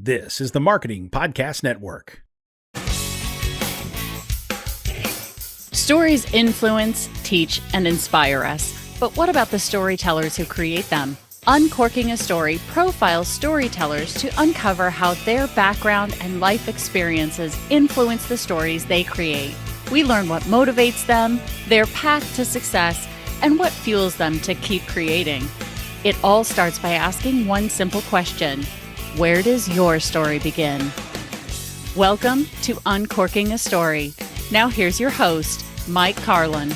This is the Marketing Podcast Network. Stories influence, teach, and inspire us. But what about the storytellers who create them? Uncorking a Story profiles storytellers to uncover how their background and life experiences influence the stories they create. We learn what motivates them, their path to success, and what fuels them to keep creating. It all starts by asking one simple question: where does your story begin? Welcome to Uncorking a Story. Now here's your host, Mike Carlin.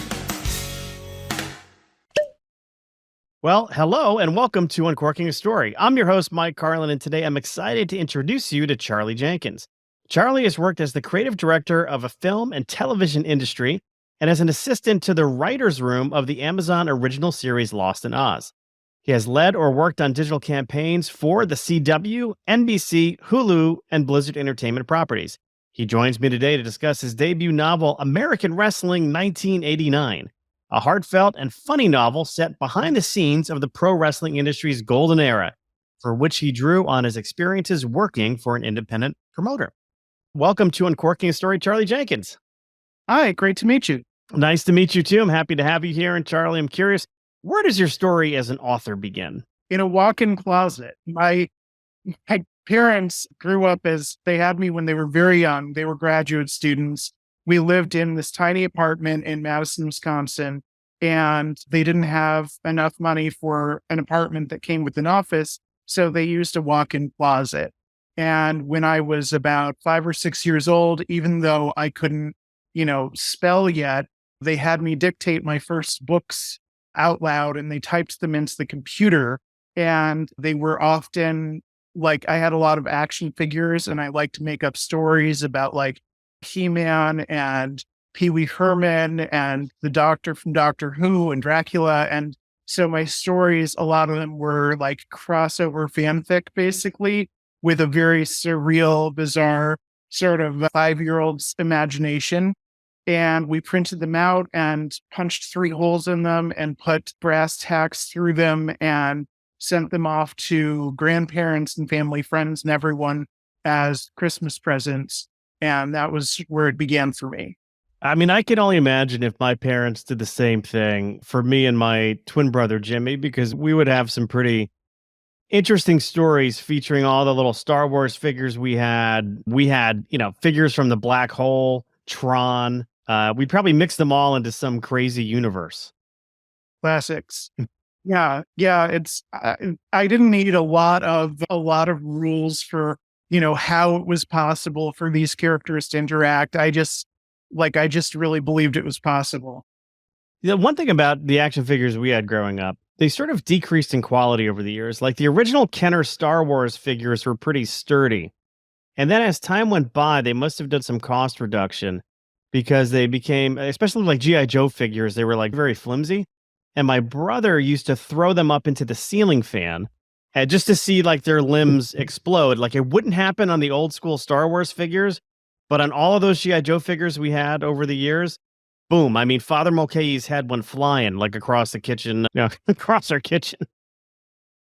Well, hello and welcome to Uncorking a Story. I'm your host, Mike Carlin, and today I'm excited to introduce you to Charlie Jenkins. Charlie has worked as the creative director of a film and television industry and as an assistant to the writer's room of the Amazon original series Lost in Oz. He has led or worked on digital campaigns for the CW, NBC, Hulu, and Blizzard Entertainment properties. He joins me today to discuss his debut novel, American Wrestling 1989, a heartfelt and funny novel set behind the scenes of the pro wrestling industry's golden era, for which he drew on his experiences working for an independent promoter. Welcome to Uncorking a Story, Charlie Jenkins. Hi, great to meet you. Nice to meet you, too. I'm happy to have you here. And Charlie, I'm curious, where does your story as an author begin? In a walk-in closet. My parents grew up as they had me when they were very young. They were graduate students. We lived in this tiny apartment in Madison, Wisconsin, and they didn't have enough money for an apartment that came with an office, so they used a walk-in closet. And when I was about 5 or 6 years old, even though I couldn't, spell yet, they had me dictate my first books out loud and they typed them into the computer. And they were often I had a lot of action figures and I liked to make up stories about He-Man and Pee Wee Herman and the Doctor from Doctor Who and Dracula. And so my stories, a lot of them were crossover fanfic, basically, with a very surreal, bizarre sort of 5-year-old's imagination. And we printed them out and punched 3 holes in them and put brass tacks through them and sent them off to grandparents and family friends and everyone as Christmas presents. And that was where it began for me. I mean, I can only imagine if my parents did the same thing for me and my twin brother, Jimmy, because we would have some pretty interesting stories featuring all the little Star Wars figures we had. We had, figures from the Black Hole, Tron. We'd probably mix them all into some crazy universe. Classics. Yeah. It's I didn't need a lot of rules for how it was possible for these characters to interact. I just really believed it was possible. The one thing about the action figures we had growing up, they sort of decreased in quality over the years. Like the original Kenner Star Wars figures were pretty sturdy, and then as time went by, they must have done some cost reduction, because they became, especially like G.I. Joe figures, they were very flimsy. And my brother used to throw them up into the ceiling fan just to see their limbs explode. It wouldn't happen on the old school Star Wars figures, but on all of those G.I. Joe figures we had over the years, boom. I mean, Father Mulcahy's head went flying across the kitchen, across our kitchen.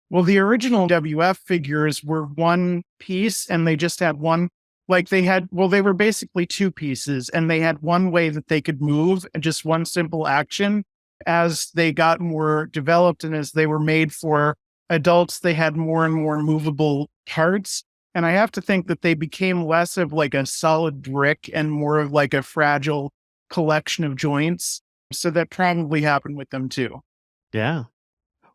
Well, the original WF figures were one piece and they just had one. They were basically 2 pieces and they had one way that they could move and just one simple action. As they got more developed and as they were made for adults, they had more and more movable parts. And I have to think that they became less of a solid brick and more of a fragile collection of joints. So that probably happened with them too. Yeah.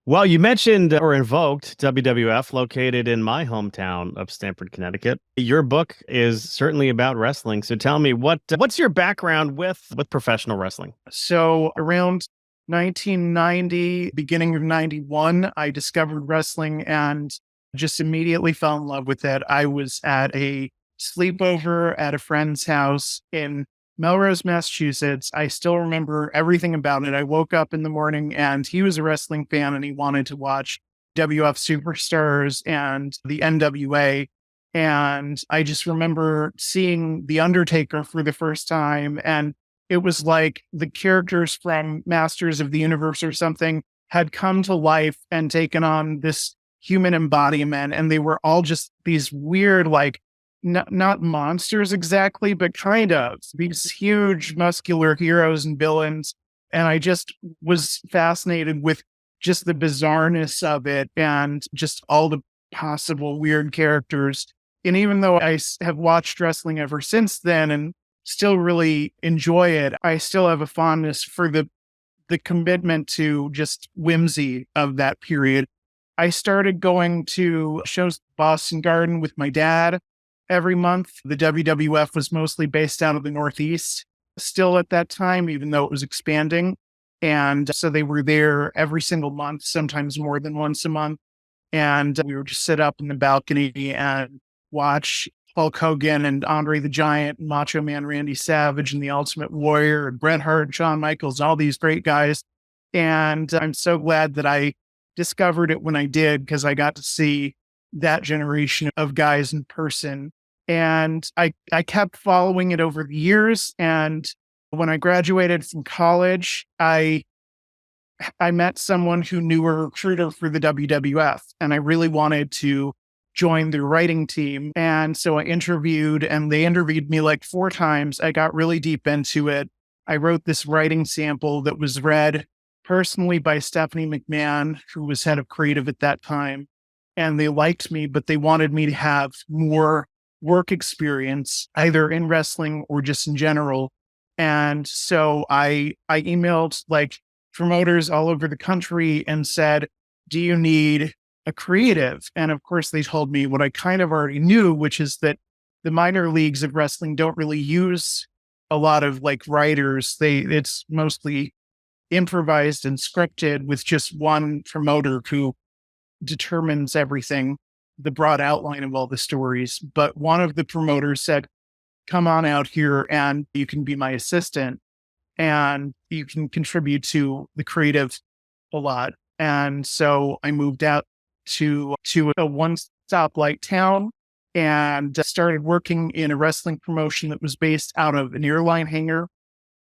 Well, you mentioned or invoked WWF, located in my hometown of Stamford, Connecticut. Your book is certainly about wrestling. So tell me, what's your background with professional wrestling? So around 1990, beginning of 91, I discovered wrestling and just immediately fell in love with it. I was at a sleepover at a friend's house in Melrose, Massachusetts. I still remember everything about it. I woke up in the morning and he was a wrestling fan and he wanted to watch WF Superstars and the NWA. And I just remember seeing the Undertaker for the first time. And it was like the characters from Masters of the Universe or something had come to life and taken on this human embodiment. And they were all just these weird, like, not monsters exactly, but kind of these huge muscular heroes and villains. And I just was fascinated with just the bizarreness of it and just all the possible weird characters. And even though have watched wrestling ever since then and still really enjoy it, I still have a fondness for the commitment to just whimsy of that period. I started going to shows at Boston Garden with my dad every month. The WWF was mostly based out of the Northeast still at that time, even though it was expanding. And so they were there every single month, sometimes more than once a month. And we would just sit up in the balcony and watch Hulk Hogan and Andre the Giant and Macho Man Randy Savage and the Ultimate Warrior and Bret Hart and Shawn Michaels, all these great guys. And I'm so glad that I discovered it when I did, because I got to see that generation of guys in person. And I kept following it over the years. And when I graduated from college, I met someone who knew a recruiter for the WWF, and I really wanted to join their writing team. And so I interviewed, and they interviewed me like 4 times. I got really deep into it. I wrote this writing sample that was read personally by Stephanie McMahon, who was head of creative at that time. And they liked me, but they wanted me to have more work experience, either in wrestling or just in general. And so I emailed like promoters all over the country and said, do you need a creative? And of course, they told me what I kind of already knew, which is that the minor leagues of wrestling don't really use a lot of like writers. It's mostly improvised and scripted with just one promoter who determines everything, the broad outline of all the stories. But one of the promoters said, come on out here and you can be my assistant and you can contribute to the creative a lot. And so I moved out to a one-stop light town and started working in a wrestling promotion that was based out of an airline hangar.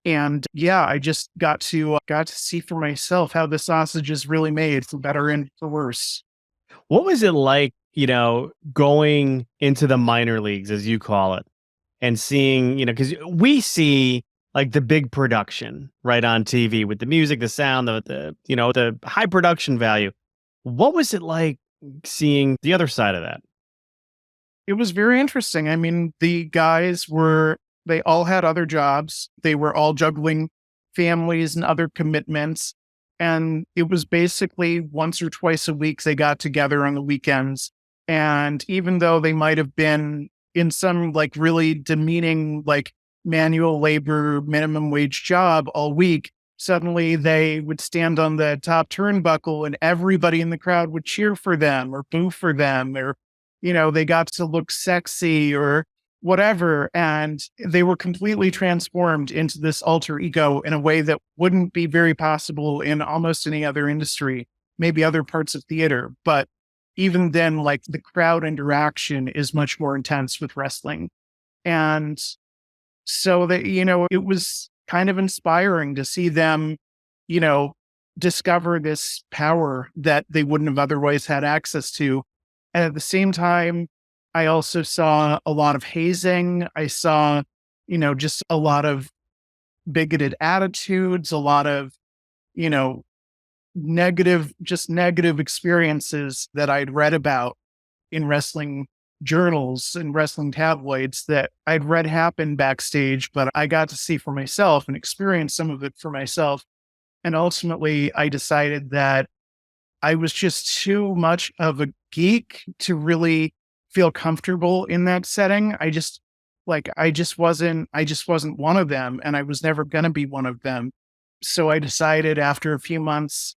And yeah, I just got to see for myself how the sausage is really made, for better and for worse. What was it like, going into the minor leagues, as you call it, and seeing, because we see like the big production right on TV with the music, the sound, the high production value. What was it like seeing the other side of that? It was very interesting. I mean, the guys they all had other jobs. They were all juggling families and other commitments. And it was basically once or twice a week they got together on the weekends. And even though they might have been in some like really demeaning, like manual labor, minimum wage job all week, suddenly they would stand on the top turnbuckle and everybody in the crowd would cheer for them or boo for them, or, they got to look sexy or whatever. And they were completely transformed into this alter ego in a way that wouldn't be very possible in almost any other industry, maybe other parts of theater. But even then, like the crowd interaction is much more intense with wrestling. And so that, it was kind of inspiring to see them, discover this power that they wouldn't have otherwise had access to. And at the same time, I also saw a lot of hazing. I saw, just a lot of bigoted attitudes, a lot of, negative experiences that I'd read about in wrestling journals and wrestling tabloids that I'd read happen backstage, but I got to see for myself and experience some of it for myself. And ultimately, I decided that I was just too much of a geek to really feel comfortable in that setting. I just wasn't one of them, and I was never going to be one of them. So I decided after a few months,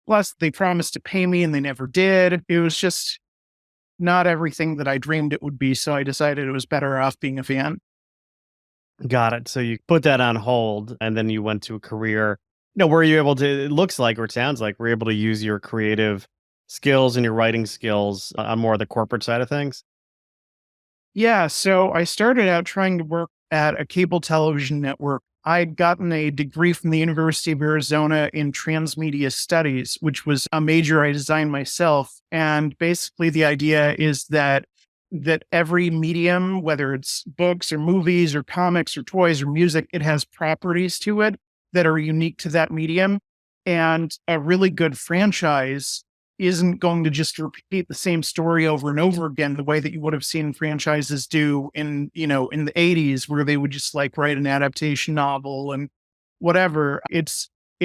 plus they promised to pay me and they never did. It was just not everything that I dreamed it would be. So I decided it was better off being a fan. Got it. So you put that on hold and then you went to a career, where you're able to, it looks like, or it sounds like, we're able to use your creative skills and your writing skills on more of the corporate side of things. Yeah. So I started out trying to work at a cable television network I'd gotten a degree from the University of Arizona in transmedia studies, which was a major I designed myself. And basically the idea is that every medium, whether it's books or movies or comics or toys or music, it has properties to it that are unique to that medium. And a really good franchise isn't going to just repeat the same story over and over again, the way that you would have seen franchises do in the 80s, where they would just like write an adaptation novel and whatever. It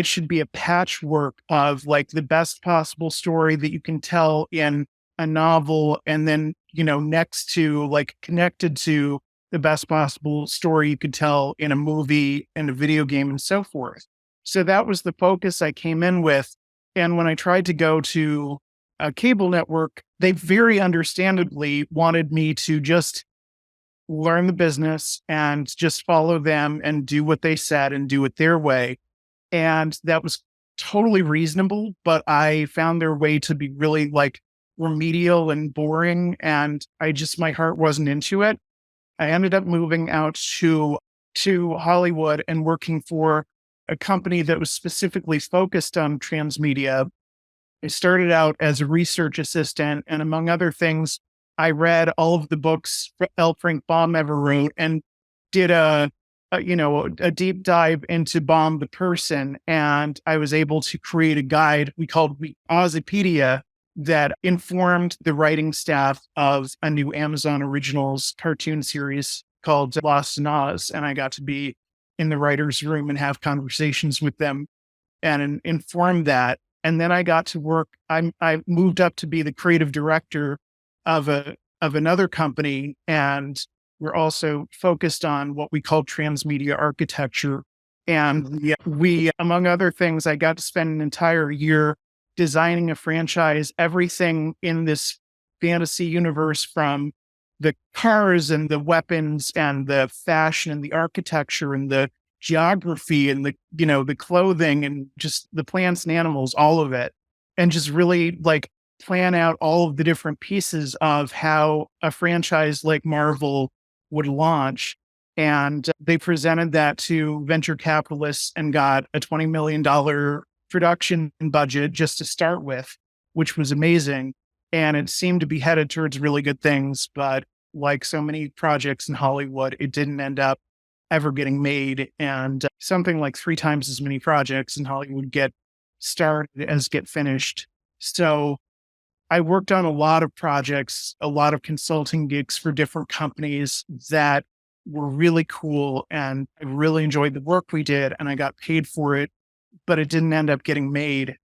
should be a patchwork of like the best possible story that you can tell in a novel, and then, next to like connected to the best possible story you could tell in a movie and a video game and so forth. So that was the focus I came in with. And when I tried to go to a cable network, they very understandably wanted me to just learn the business and just follow them and do what they said and do it their way. And that was totally reasonable, but I found their way to be really like remedial and boring. And my heart wasn't into it. I ended up moving out to Hollywood and working for a company that was specifically focused on transmedia. I started out as a research assistant, and among other things, I read all of the books L. Frank Baum ever wrote and did a deep dive into Baum the person. And I was able to create a guide we called Ozopedia that informed the writing staff of a new Amazon Originals cartoon series called Lost in Oz. And I got to be in the writer's room and have conversations with them and inform that. And then I got to work. I moved up to be the creative director of another company, and we're also focused on what we call transmedia architecture. And we, among other things, I got to spend an entire year designing a franchise, everything in this fantasy universe, from the cars and the weapons and the fashion and the architecture and the geography and the clothing and just the plants and animals, all of it. And just really like plan out all of the different pieces of how a franchise like Marvel would launch. And they presented that to venture capitalists and got a $20 million production budget just to start with, which was amazing. And it seemed to be headed towards really good things. But like so many projects in Hollywood, it didn't end up ever getting made. And something like 3 times as many projects in Hollywood get started as get finished. So I worked on a lot of projects, a lot of consulting gigs for different companies that were really cool. And I really enjoyed the work we did, and I got paid for it, but it didn't end up getting made.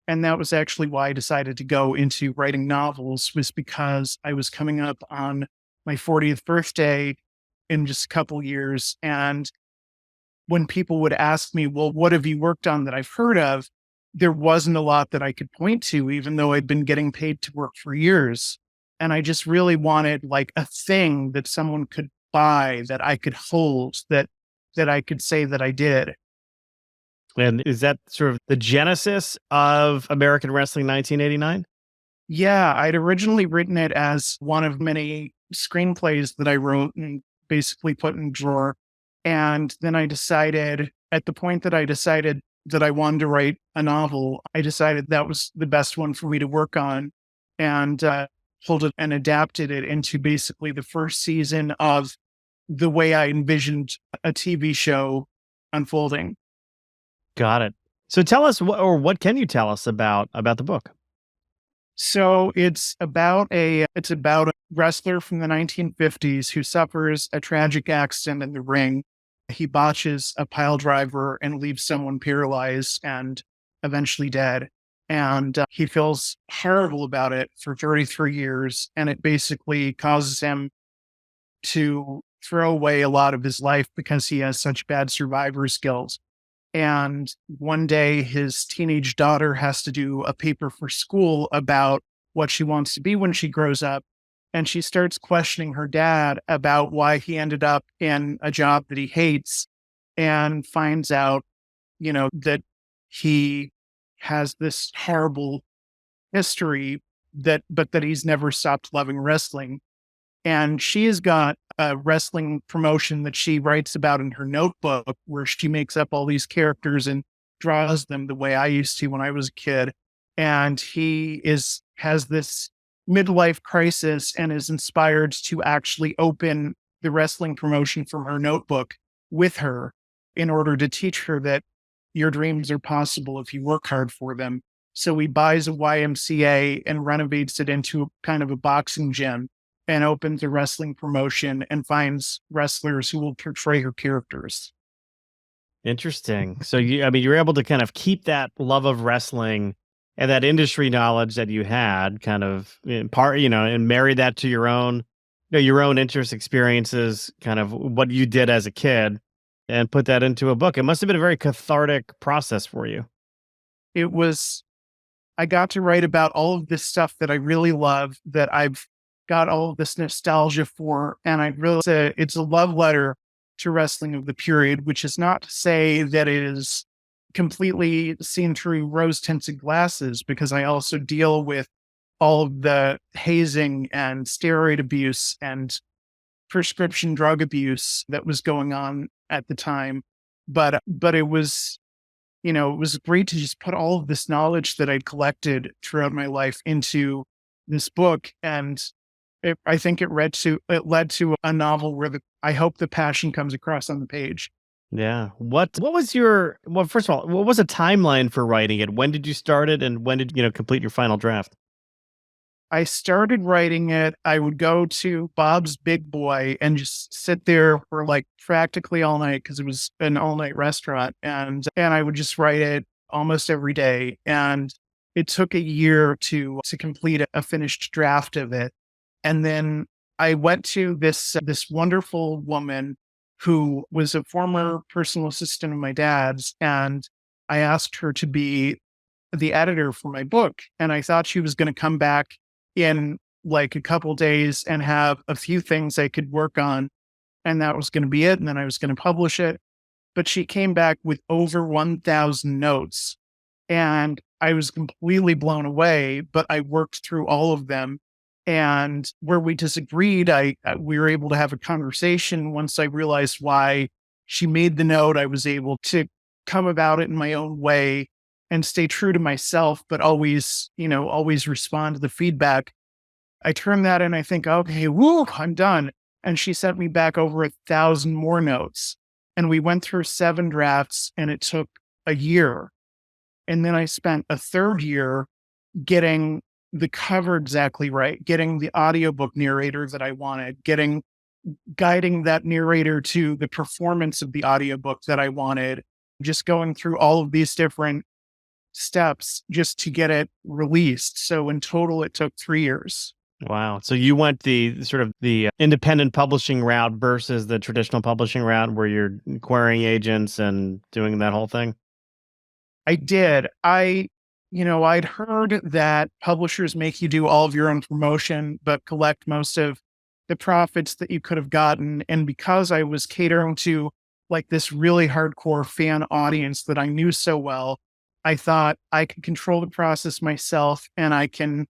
And that was actually why I decided to go into writing novels, was because I was coming up on my 40th birthday in just a couple years. And when people would ask me, well, what have you worked on that I've heard of? There wasn't a lot that I could point to, even though I'd been getting paid to work for years. And I just really wanted like a thing that someone could buy, that I could hold, that I could say that I did. And is that sort of the genesis of American Wrestling 1989? Yeah, I'd originally written it as one of many screenplays that I wrote and basically put in a drawer. And then I decided, at the point that I decided that I wanted to write a novel, I decided that was the best one for me to work on, and pulled it and adapted it into basically the first season of the way I envisioned a TV show unfolding. Got it. So tell us, what can you tell us about the book? So it's about a wrestler from the 1950s who suffers a tragic accident in the ring. He botches a pile driver and leaves someone paralyzed and eventually dead. And he feels horrible about it for 33 years. And it basically causes him to throw away a lot of his life because he has such bad survivor skills. And one day his teenage daughter has to do a paper for school about what she wants to be when she grows up. And she starts questioning her dad about why he ended up in a job that he hates, and finds out, that he has this horrible history, but that he's never stopped loving wrestling. And she has got a wrestling promotion that she writes about in her notebook where she makes up all these characters and draws them the way I used to when I was a kid. And has this midlife crisis and is inspired to actually open the wrestling promotion from her notebook with her in order to teach her that your dreams are possible if you work hard for them. So he buys a YMCA and renovates it into kind of a boxing gym and opens a wrestling promotion and finds wrestlers who will portray her characters. Interesting. So you're able to kind of keep that love of wrestling and that industry knowledge that you had kind of in part, and marry that to your own interest experiences, kind of what you did as a kid and put that into a book. It must have been a very cathartic process for you. It was, I got to write about all of this stuff that I really love, that I've got all of this nostalgia for. And I really say it's a love letter to wrestling of the period, which is not to say that it is completely seen through rose tinted glasses, because I also deal with all of the hazing and steroid abuse and prescription drug abuse that was going on at the time. But it was, it was great to just put all of this knowledge that I'd collected throughout my life into this book. And I think it led to a novel where I hope the passion comes across on the page. Yeah. What was first of all, what was a timeline for writing it? When did you start it and when did you complete your final draft? I started writing it. I would go to Bob's Big Boy and just sit there for like practically all night, because it was an all night restaurant. And I would just write it almost every day. And it took a year to complete a finished draft of it. And then I went to this wonderful woman who was a former personal assistant of my dad's. And I asked her to be the editor for my book. And I thought she was going to come back in like a couple days and have a few things I could work on. And that was going to be it. And then I was going to publish it. But she came back with over 1,000 notes. And I was completely blown away, but I worked through all of them. And where we disagreed, we were able to have a conversation. Once I realized why she made the note, I was able to come about it in my own way and stay true to myself, but always respond to the feedback. I turn that in, I think, okay, woo, I'm done. And she sent me back over 1,000 more notes. And we went through 7 drafts, and it took a year. And then I spent a third year getting the cover exactly right, getting the audiobook narrator that I wanted, guiding that narrator to the performance of the audiobook that I wanted, just going through all of these different steps just to get it released. So in total, it took 3 years. Wow. So you went the sort of the independent publishing route versus the traditional publishing route where you're querying agents and doing that whole thing? I did. I'd heard that publishers make you do all of your own promotion, but collect most of the profits that you could have gotten. And because I was catering to like this really hardcore fan audience that I knew so well, I thought I could control the process myself and I can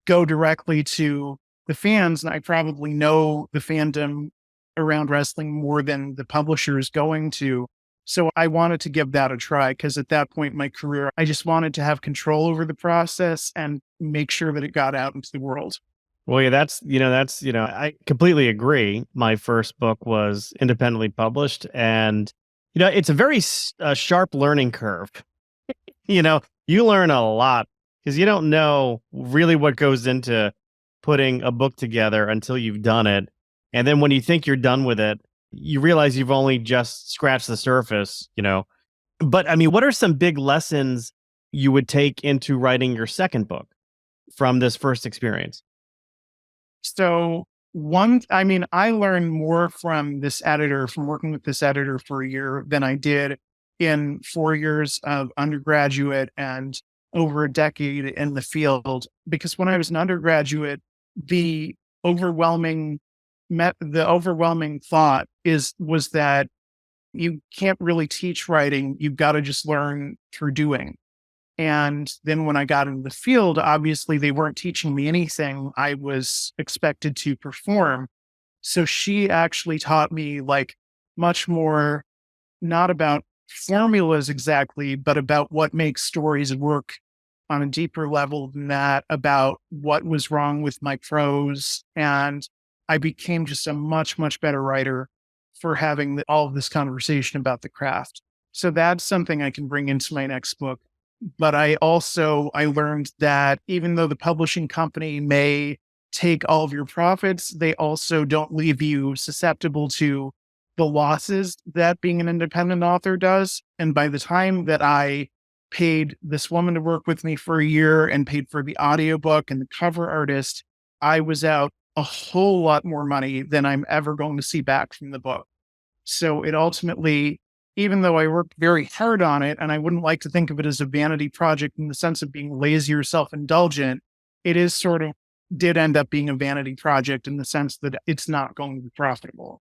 go directly to the fans. And I probably know the fandom around wrestling more than the publisher is going to. So I wanted to give that a try, because at that point in my career, I just wanted to have control over the process and make sure that it got out into the world. Well, yeah, I completely agree. My first book was independently published, and, it's a very sharp learning curve. You learn a lot because you don't know really what goes into putting a book together until you've done it. And then when you think you're done with it, you realize you've only just scratched the surface, But I mean, what are some big lessons you would take into writing your second book from this first experience? So I learned more from working with this editor for a year than I did in 4 years of undergraduate and over a decade in the field. Because when I was an undergraduate, the overwhelming thought was that you can't really teach writing. You've got to just learn through doing. And then when I got into the field, obviously they weren't teaching me anything. I was expected to perform. So she actually taught me like much more, not about formulas exactly, but about what makes stories work on a deeper level than that, about what was wrong with my prose. And I became just a much, much better writer for having all of this conversation about the craft. So that's something I can bring into my next book. But I learned that even though the publishing company may take all of your profits, they also don't leave you susceptible to the losses that being an independent author does. And by the time that I paid this woman to work with me for a year and paid for the audiobook and the cover artist, I was out a whole lot more money than I'm ever going to see back from the book. So it ultimately, even though I worked very hard on it, and I wouldn't like to think of it as a vanity project in the sense of being lazy or self-indulgent, it is sort of did end up being a vanity project in the sense that it's not going to be profitable.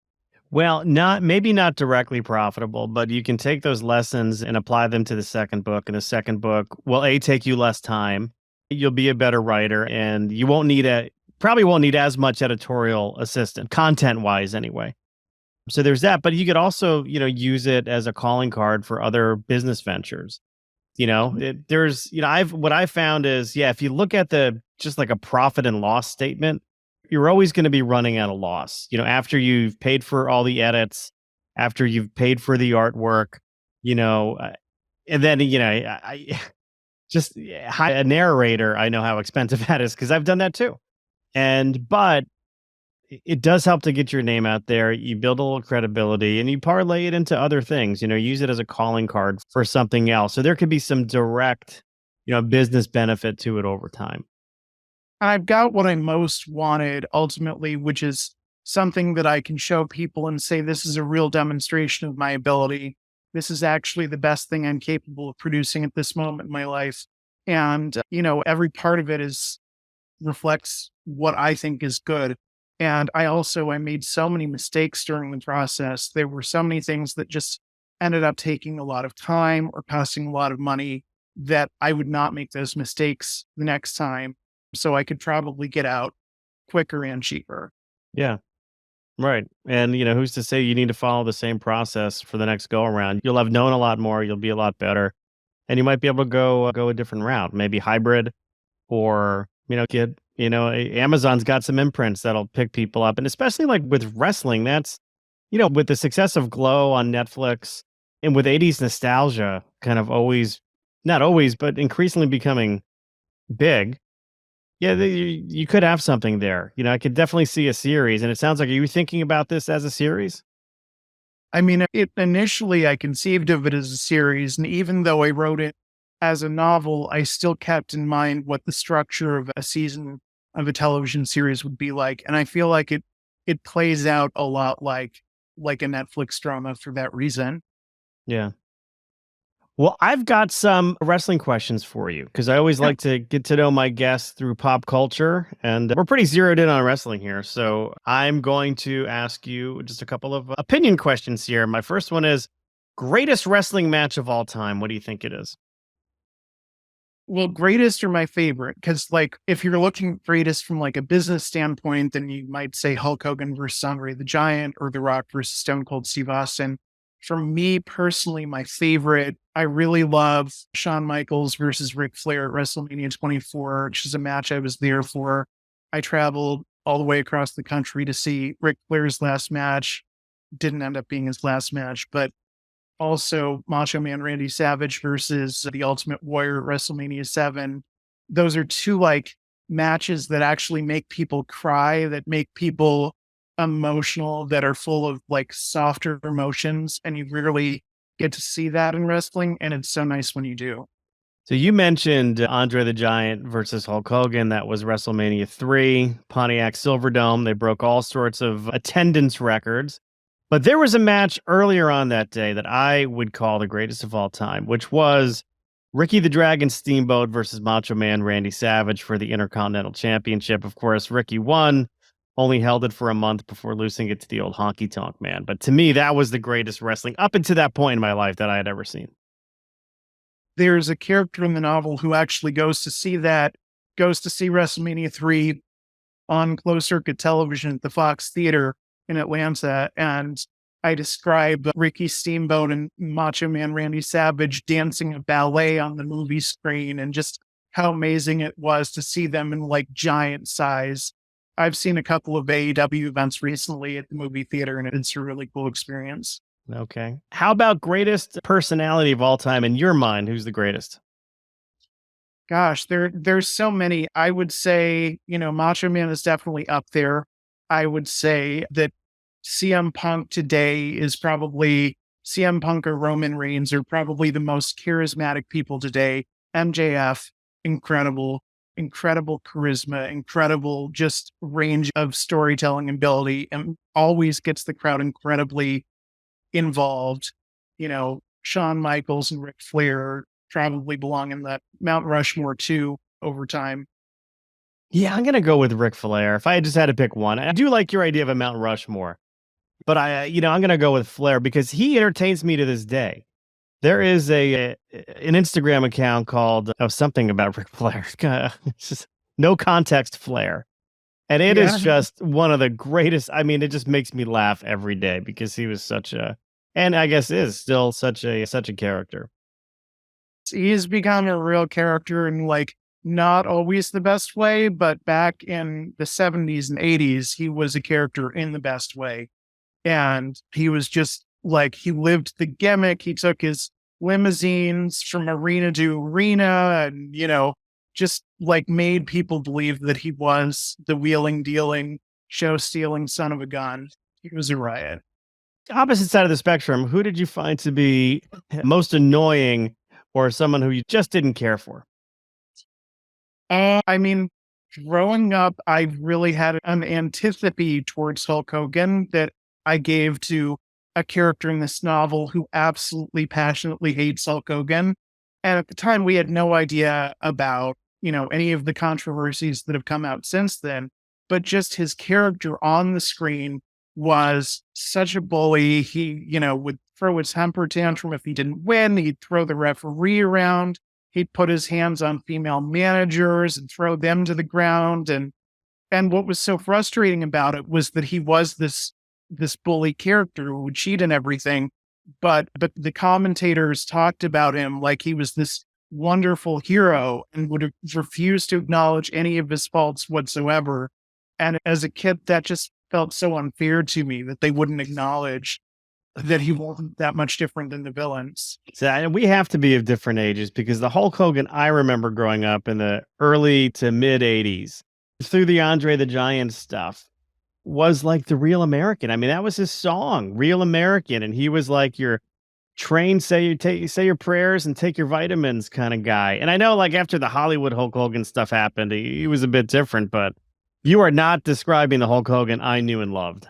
Well, maybe not directly profitable, but you can take those lessons and apply them to the second book. And the second book will take you less time. You'll be a better writer, and you probably won't need as much editorial assistant, content wise anyway. So there's that, but you could also, use it as a calling card for other business ventures. What I found is, if you look at just like a profit and loss statement, you're always going to be running at a loss. After you've paid for all the edits, after you've paid for the artwork, and then, I just a narrator, I know how expensive that is because I've done that too. But it does help to get your name out there. You build a little credibility and you parlay it into other things, use it as a calling card for something else. So there could be some direct, business benefit to it over time. I've got what I most wanted ultimately, which is something that I can show people and say, this is a real demonstration of my ability. This is actually the best thing I'm capable of producing at this moment in my life. And, every part of it reflects what I think is good. And I made so many mistakes during the process. There were so many things that just ended up taking a lot of time or costing a lot of money that I would not make those mistakes the next time. So I could probably get out quicker and cheaper. Yeah, right. And, who's to say you need to follow the same process for the next go around? You'll have known a lot more. You'll be a lot better. And you might be able to go a different route, maybe hybrid or, Amazon's got some imprints that'll pick people up. And especially like with wrestling, that's, with the success of Glow on Netflix and with 80s nostalgia kind of not always, but increasingly becoming big. Yeah, you could have something there. I could definitely see a series. And it sounds like, are you thinking about this as a series? I mean, initially I conceived of it as a series. And even though I wrote it as a novel, I still kept in mind what the structure of a season of a television series would be like. And I feel like it plays out a lot like a Netflix drama for that reason. Yeah. Well, I've got some wrestling questions for you because I always like to get to know my guests through pop culture, and we're pretty zeroed in on wrestling here. So I'm going to ask you just a couple of opinion questions here. My first one is greatest wrestling match of all time. What do you think it is? Well, greatest are my favorite because, like, if you're looking at greatest from like a business standpoint, then you might say Hulk Hogan versus Andre the Giant or The Rock versus Stone Cold Steve Austin. For me personally, my favorite, I really love Shawn Michaels versus Ric Flair at WrestleMania 24, which is a match I was there for. I traveled all the way across the country to see Ric Flair's last match. Didn't end up being his last match, but also Macho Man Randy Savage versus The Ultimate Warrior at WrestleMania 7. Those are two like matches that actually make people cry, that make people emotional, that are full of like softer emotions. And you rarely get to see that in wrestling. And it's so nice when you do. So you mentioned Andre the Giant versus Hulk Hogan. That was WrestleMania 3, Pontiac Silverdome. They broke all sorts of attendance records. But there was a match earlier on that day that I would call the greatest of all time, which was Ricky the Dragon Steamboat versus Macho Man Randy Savage for the Intercontinental Championship. Of course, Ricky won, only held it for a month before losing it to the old Honky Tonk Man. But to me, that was the greatest wrestling up until that point in my life that I had ever seen. there's a character in the novel who actually goes to see WrestleMania 3 on closed circuit television at the Fox Theater in Atlanta. And I describe Ricky Steamboat and Macho Man Randy Savage dancing a ballet on the movie screen and just how amazing it was to see them in like giant size. I've seen a couple of AEW events recently at the movie theater, and it's a really cool experience. Okay. How about greatest personality of all time in your mind? Who's the greatest? Gosh, there's so many. I would say, Macho Man is definitely up there. I would say that CM Punk today is probably CM Punk or Roman Reigns are probably the most charismatic people today. MJF, incredible, incredible charisma, incredible just range of storytelling ability, and always gets the crowd incredibly involved. Shawn Michaels and Ric Flair probably belong in that Mount Rushmore too over time. Yeah, I'm going to go with Ric Flair. If I just had to pick one, I do like your idea of a Mount Rushmore, but I'm going to go with Flair because he entertains me to this day. There is an Instagram account called something about Ric Flair. It's just no context Flair. And it is just one of the greatest. I mean, it just makes me laugh every day because he was and I guess is still such a character. He's become a real character in like not always the best way, but back in the 70s and 80s, he was a character in the best way. And he was just like, he lived the gimmick. He took his limousines from arena to arena and, just like made people believe that he was the wheeling, dealing, show stealing son of a gun. He was a riot. Opposite side of the spectrum, who did you find to be most annoying or someone who you just didn't care for? I mean, growing up, I really had an antipathy towards Hulk Hogan that I gave to a character in this novel who absolutely passionately hates Hulk Hogan. And at the time, we had no idea about, any of the controversies that have come out since then. But just his character on the screen was such a bully. He, would throw his temper tantrum if he didn't win. He'd throw the referee around. He'd put his hands on female managers and throw them to the ground. And what was so frustrating about it was that he was this bully character who would cheat and everything. But the commentators talked about him like he was this wonderful hero and would refuse to acknowledge any of his faults whatsoever. And as a kid, that just felt so unfair to me that they wouldn't acknowledge that he wasn't that much different than the villains. So we have to be of different ages because the Hulk Hogan I remember growing up in the early to mid 80s through the Andre the Giant stuff was like the Real American. I mean, that was his song, Real American. And he was like your trained, say your prayers and take your vitamins kind of guy. And I know like after the Hollywood Hulk Hogan stuff happened, he was a bit different, but you are not describing the Hulk Hogan I knew and loved.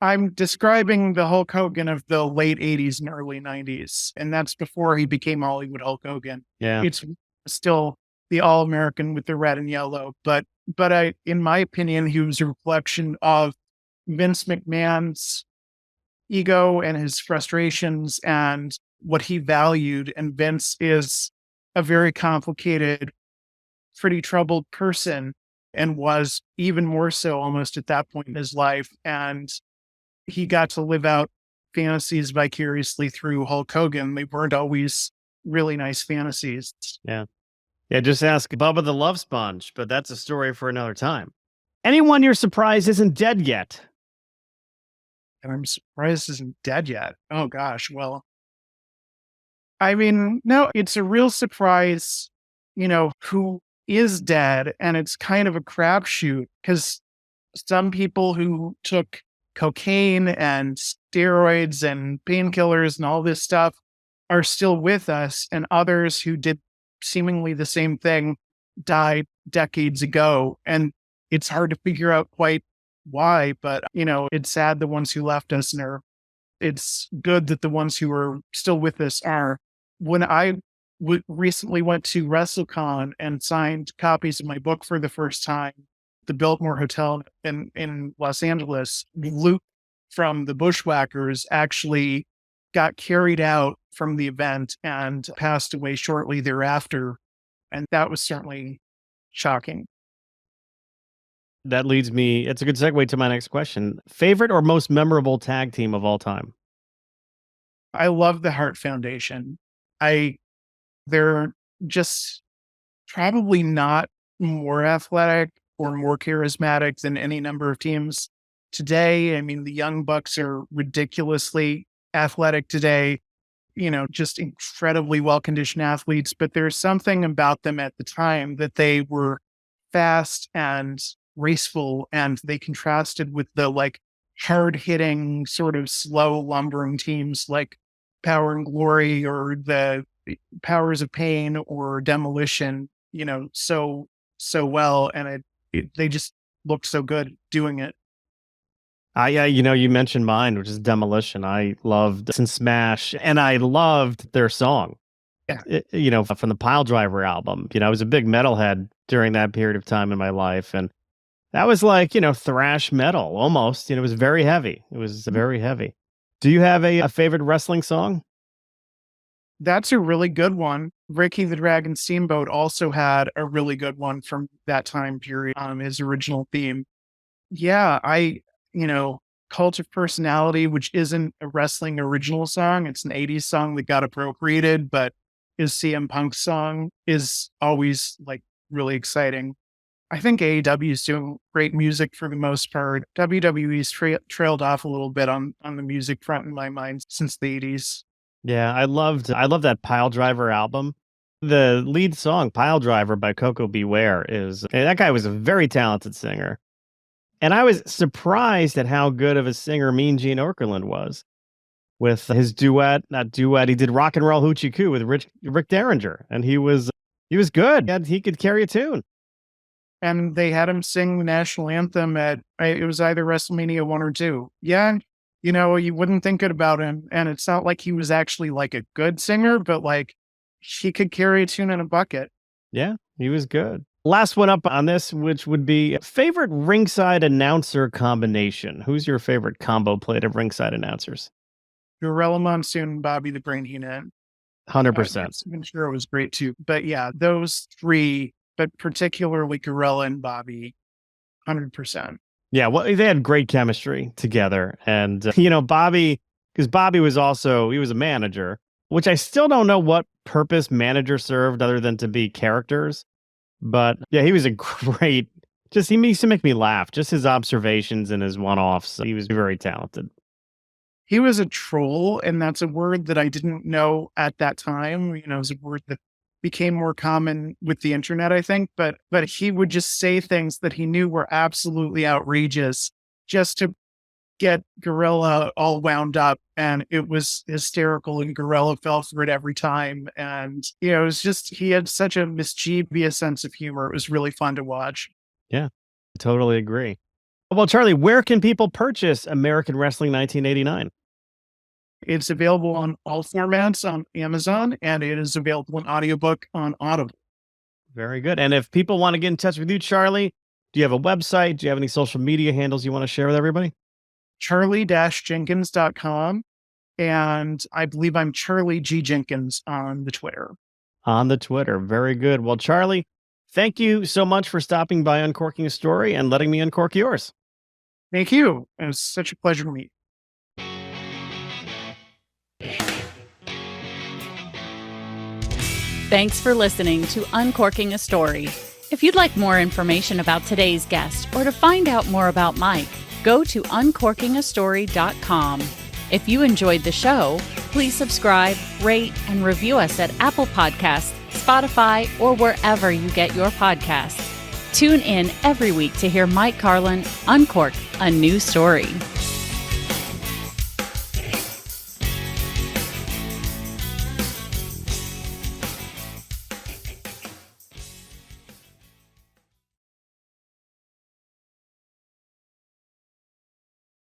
I'm describing the Hulk Hogan of the late 80s and early 90s. And that's before he became Hollywood Hulk Hogan. Yeah. It's still the All-American with the red and yellow. But in my opinion, he was a reflection of Vince McMahon's ego and his frustrations and what he valued. And Vince is a very complicated, pretty troubled person and was even more so almost at that point in his life. And he got to live out fantasies vicariously through Hulk Hogan. They weren't always really nice fantasies. Yeah. Yeah, just ask Bubba the Love Sponge, but that's a story for another time. Anyone you're surprised isn't dead yet? And I'm surprised isn't dead yet. Oh gosh, well, I mean, no, it's a real surprise, who is dead, and it's kind of a crapshoot because some people who took cocaine and steroids and painkillers and all this stuff are still with us, and others who did seemingly the same thing died decades ago. And it's hard to figure out quite why, but it's sad the ones who left us, and it's good that the ones who are still with us are. When I recently went to WrestleCon and signed copies of my book for the first time, the Biltmore Hotel in Los Angeles, Luke from the Bushwhackers actually got carried out from the event and passed away shortly thereafter. And that was certainly shocking. That leads me, it's a good segue to my next question. Favorite or most memorable tag team of all time? I love the Hart Foundation. They're just probably not more athletic or more charismatic than any number of teams today. I mean, the Young Bucks are ridiculously athletic today, just incredibly well-conditioned athletes, but there's something about them at the time that they were fast and graceful, and they contrasted with the hard-hitting, sort of slow lumbering teams like Power and Glory or the Powers of Pain or Demolition, so well, and they just looked so good doing it. You mentioned mine, which is Demolition. I loved and Smash, and I loved their song. Yeah. From the Pile Driver album. I was a big metalhead during that period of time in my life, and that was like, thrash metal almost. It was very heavy. It was very heavy. Do you have a favorite wrestling song? That's a really good one. Ricky the Dragon Steamboat also had a really good one from that time period, his original theme. Yeah, Cult of Personality, which isn't a wrestling original song. It's an 80s song that got appropriated, but his CM Punk song is always really exciting. I think AEW is doing great music for the most part. WWE's trailed off a little bit on the music front in my mind since the 80s. Yeah, I loved that Pile Driver album. The lead song, Pile Driver by Coco Beware, that guy was a very talented singer. And I was surprised at how good of a singer Mean Gene Okerlund was with his he did Rock and Roll Hoochie Coo with Rick Derringer, and he was good. He could carry a tune. And they had him sing the national anthem it was either WrestleMania 1 or 2. Yeah, you wouldn't think it about him. And it's not like he was actually a good singer, but he could carry a tune in a bucket. Yeah, he was good. Last one up on this, which would be favorite ringside announcer combination. Who's your favorite combo plate of ringside announcers? Gorilla Monsoon and Bobby the Brain Heenan. 100%. Ventura was great too. But yeah, those three, but particularly Gorilla and Bobby, 100%. Yeah, well, they had great chemistry together. And, Bobby, because Bobby was he was a manager, which I still don't know what purpose manager served other than to be characters. But yeah, he was a great, he used to make me laugh. Just his observations and his one-offs. He was very talented. He was a troll, and that's a word that I didn't know at that time. It was a word that became more common with the internet, I think. But he would just say things that he knew were absolutely outrageous just to get Gorilla all wound up, and it was hysterical, and Gorilla fell for it every time. And it was just, he had such a mischievous sense of humor. It was really fun to watch. Yeah, I totally agree. Well, Charlie, where can people purchase American Wrestling 1989? It's available on all formats on Amazon, and it is available in audiobook on Audible. Very good. And if people want to get in touch with you, Charlie, do you have a website? Do you have any social media handles you want to share with everybody? Charlie-Jenkins.com. And I believe I'm Charlie G. Jenkins on the Twitter. On the Twitter. Very good. Well, Charlie, thank you so much for stopping by Uncorking a Story and letting me uncork yours. Thank you. It was such a pleasure to meet. Thanks for listening to Uncorking a Story. If you'd like more information about today's guest or to find out more about Mike, go to uncorkingastory.com. If you enjoyed the show, please subscribe, rate, and review us at Apple Podcasts, Spotify, or wherever you get your podcasts. Tune in every week to hear Mike Carlin uncork a new story.